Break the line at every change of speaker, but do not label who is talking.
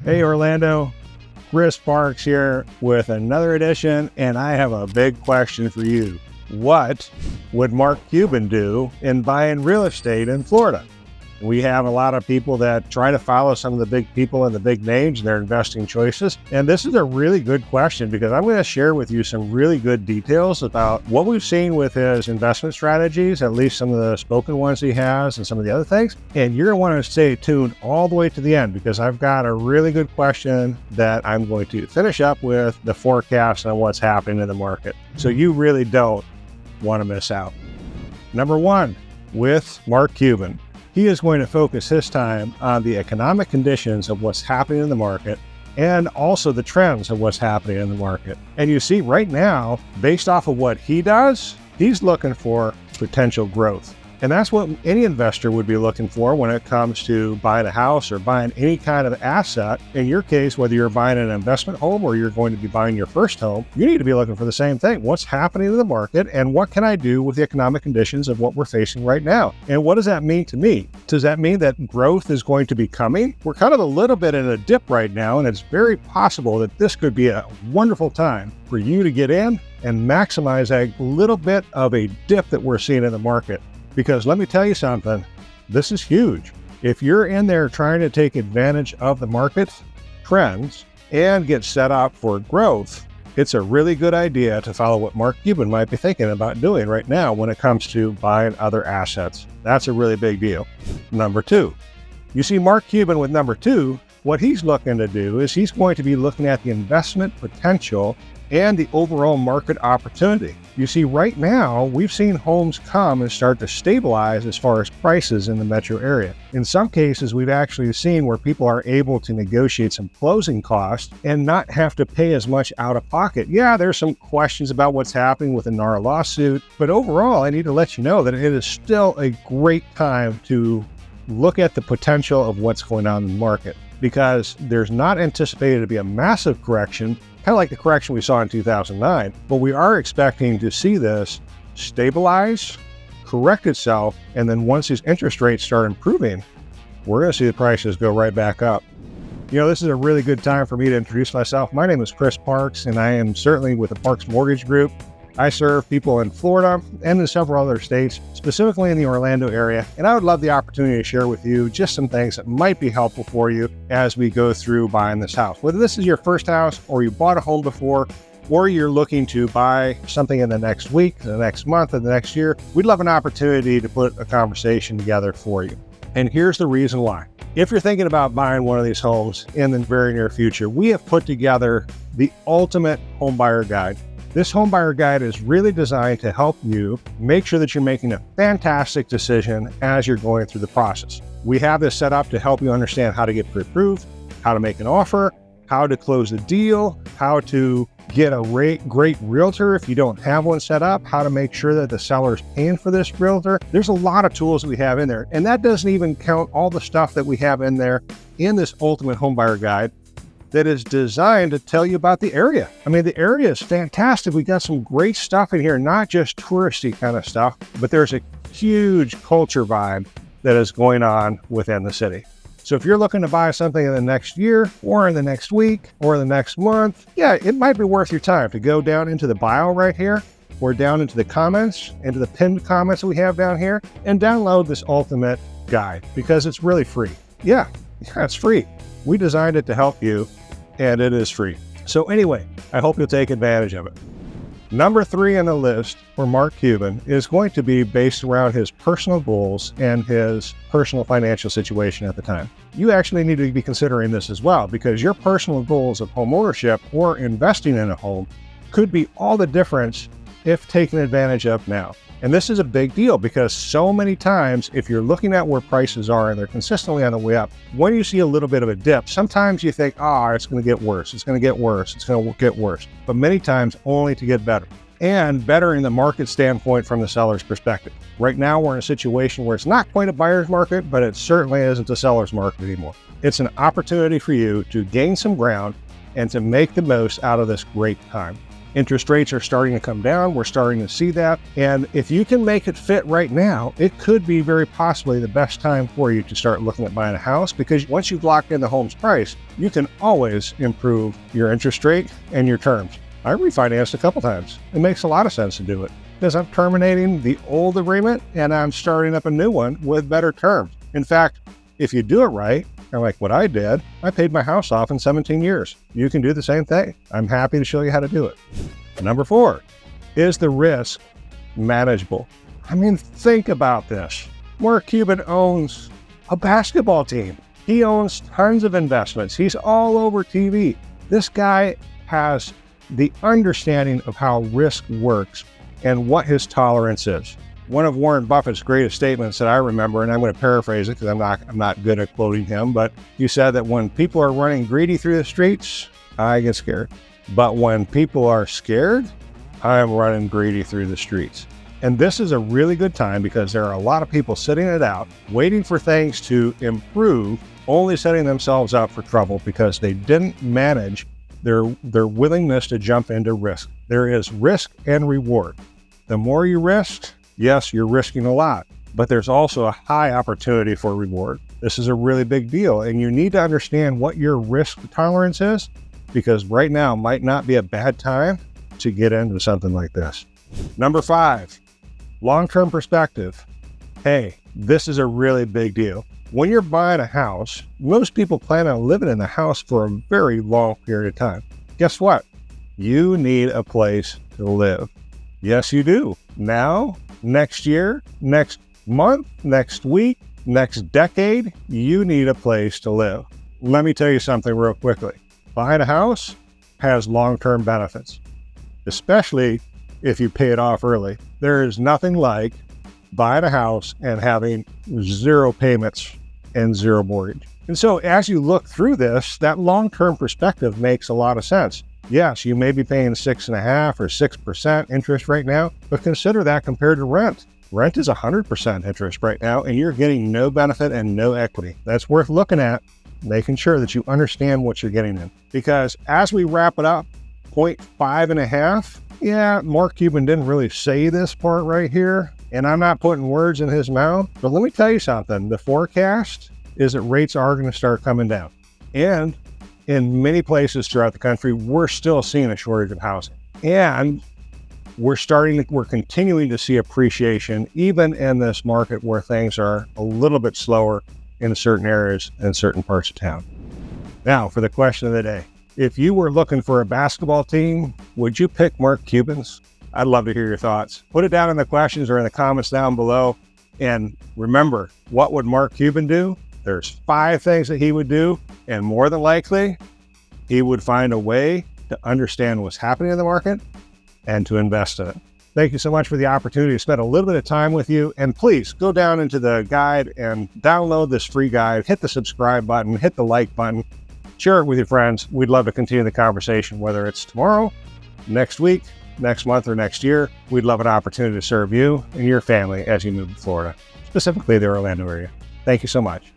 Hey Orlando, Chris Parks here with another edition, and I have a big question for you. What would Mark Cuban do in buying real estate in Florida? We have a lot of people that try to follow some of the big people and the big names in their investing choices. And this is a really good question because I'm going to share with you some really good details about what we've seen with his investment strategies, at least some of the spoken ones he has and some of the other things. And you're going to want to stay tuned all the way to the end because I've got a really good question that I'm going to finish up with the forecast on what's happening in the market. So you really don't want to miss out. Number one, with Mark Cuban. He is going to focus his time on the economic conditions of what's happening in the market and also the trends of what's happening in the market. And you see right now, based off of what he does, he's looking for potential growth. And that's what any investor would be looking for when it comes to buying a house or buying any kind of asset. In your case, whether you're buying an investment home or you're going to be buying your first home, you need to be looking for the same thing. What's happening in the market and what can I do with the economic conditions of what we're facing right now? And what does that mean to me? Does that mean that growth is going to be coming? We're kind of a little bit in a dip right now, and it's very possible that this could be a wonderful time for you to get in and maximize a little bit of a dip that we're seeing in the market. Because let me tell you something, this is huge. If you're in there trying to take advantage of the market trends and get set up for growth, it's a really good idea to follow what Mark Cuban might be thinking about doing right now when it comes to buying other assets. That's a really big deal. Number two, you see Mark Cuban with number two, what he's looking to do is he's going to be looking at the investment potential and the overall market opportunity. You see, right now, we've seen homes come and start to stabilize as far as prices in the metro area. In some cases, we've actually seen where people are able to negotiate some closing costs and not have to pay as much out of pocket. Yeah, there's some questions about what's happening with the NAR lawsuit, but overall, I need to let you know that it is still a great time to look at the potential of what's going on in the market because there's not anticipated to be a massive correction, kind of like the correction we saw in 2009, but we are expecting to see this stabilize, correct itself, and then once these interest rates start improving, we're going to see the prices go right back up. You know, this is a really good time for me to introduce myself. My name is Chris Parks, and I am certainly with the Parks Mortgage Group. I serve people in Florida and in several other states, specifically in the Orlando area, and I would love the opportunity to share with you just some things that might be helpful for you as we go through buying this house. Whether this is your first house or you bought a home before, or you're looking to buy something in the next week, the next month, or the next year, we'd love an opportunity to put a conversation together for you. And here's the reason why. If you're thinking about buying one of these homes in the very near future, we have put together the ultimate home buyer guide. This home buyer guide is really designed to help you make sure that you're making a fantastic decision as you're going through the process. We have this set up to help you understand how to get pre-approved, how to make an offer, how to close the deal, how to get a great realtor if you don't have one set up, how to make sure that the seller's paying for this realtor. There's a lot of tools that we have in there, and that doesn't even count all the stuff that we have in there in this ultimate home buyer guide that is designed to tell you about the area. I mean, the area is fantastic. We got some great stuff in here, not just touristy kind of stuff, but there's a huge culture vibe that is going on within the city. So if you're looking to buy something in the next year or in the next week or the next month, yeah, it might be worth your time to go down into the bio right here or down into the comments, into the pinned comments that we have down here and download this ultimate guide because it's really free. Yeah, it's free. We designed it to help you, and it is free. So anyway, I hope you'll take advantage of it. Number three on the list for Mark Cuban is going to be based around his personal goals and his personal financial situation at the time. You actually need to be considering this as well because your personal goals of home ownership or investing in a home could be all the difference if taken advantage of now. And this is a big deal because so many times, if you're looking at where prices are and they're consistently on the way up, when you see a little bit of a dip, sometimes you think, it's going to get worse. It's going to get worse. It's going to get worse. But many times only to get better. And better in the market standpoint from the seller's perspective. Right now, we're in a situation where it's not quite a buyer's market, but it certainly isn't a seller's market anymore. It's an opportunity for you to gain some ground and to make the most out of this great time. Interest rates are starting to come down. We're starting to see that. And if you can make it fit right now, it could be very possibly the best time for you to start looking at buying a house, because once you've locked in the home's price, you can always improve your interest rate and your terms. I refinanced a couple times. It makes a lot of sense to do it because I'm terminating the old agreement and I'm starting up a new one with better terms. In fact, if you do it right, kind of like what I did, I paid my house off in 17 years. You can do the same thing. I'm happy to show you how to do it. Number 4, is the risk manageable? I mean, think about this. Mark Cuban owns a basketball team. He owns tons of investments. He's all over TV. This guy has the understanding of how risk works and what his tolerance is. One of Warren Buffett's greatest statements that I remember, and I'm going to paraphrase it because I'm not good at quoting him, but he said that when people are running greedy through the streets, I get scared. But when people are scared, I'm running greedy through the streets. And this is a really good time because there are a lot of people sitting it out, waiting for things to improve, only setting themselves up for trouble because they didn't manage their willingness to jump into risk. There is risk and reward. The more you risk, yes, you're risking a lot, but there's also a high opportunity for reward. This is a really big deal, and you need to understand what your risk tolerance is, because right now might not be a bad time to get into something like this. Number 5, long-term perspective. Hey, this is a really big deal. When you're buying a house, most people plan on living in the house for a very long period of time. Guess what? You need a place to live. Yes, you do. Now, next year, next month, next week, next decade, you need a place to live. Let me tell you something real quickly. Buying a house has long-term benefits, especially if you pay it off early. There is nothing like buying a house and having 0 payments and 0 mortgage. And so as you look through this, that long-term perspective makes a lot of sense. Yes, you may be paying 6.5% or 6% interest right now, but consider that compared to rent. Rent is 100% interest right now, and you're getting no benefit and no equity. That's worth looking at, making sure that you understand what you're getting in. Because as we wrap it up, 0.5.5, yeah, Mark Cuban didn't really say this part right here, and I'm not putting words in his mouth, but let me tell you something. The forecast is that rates are going to start coming down. And in many places throughout the country, we're still seeing a shortage of housing. And we're continuing to see appreciation, even in this market where things are a little bit slower in certain areas and certain parts of town. Now, for the question of the day. If you were looking for a basketball team, would you pick Mark Cuban's? I'd love to hear your thoughts. Put it down in the questions or in the comments down below. And remember, what would Mark Cuban do? There's 5 things that he would do, and more than likely, he would find a way to understand what's happening in the market and to invest in it. Thank you so much for the opportunity to spend a little bit of time with you. And please go down into the guide and download this free guide, hit the subscribe button, hit the like button, share it with your friends. We'd love to continue the conversation, whether it's tomorrow, next week, next month, or next year. We'd love an opportunity to serve you and your family as you move to Florida, specifically the Orlando area. Thank you so much.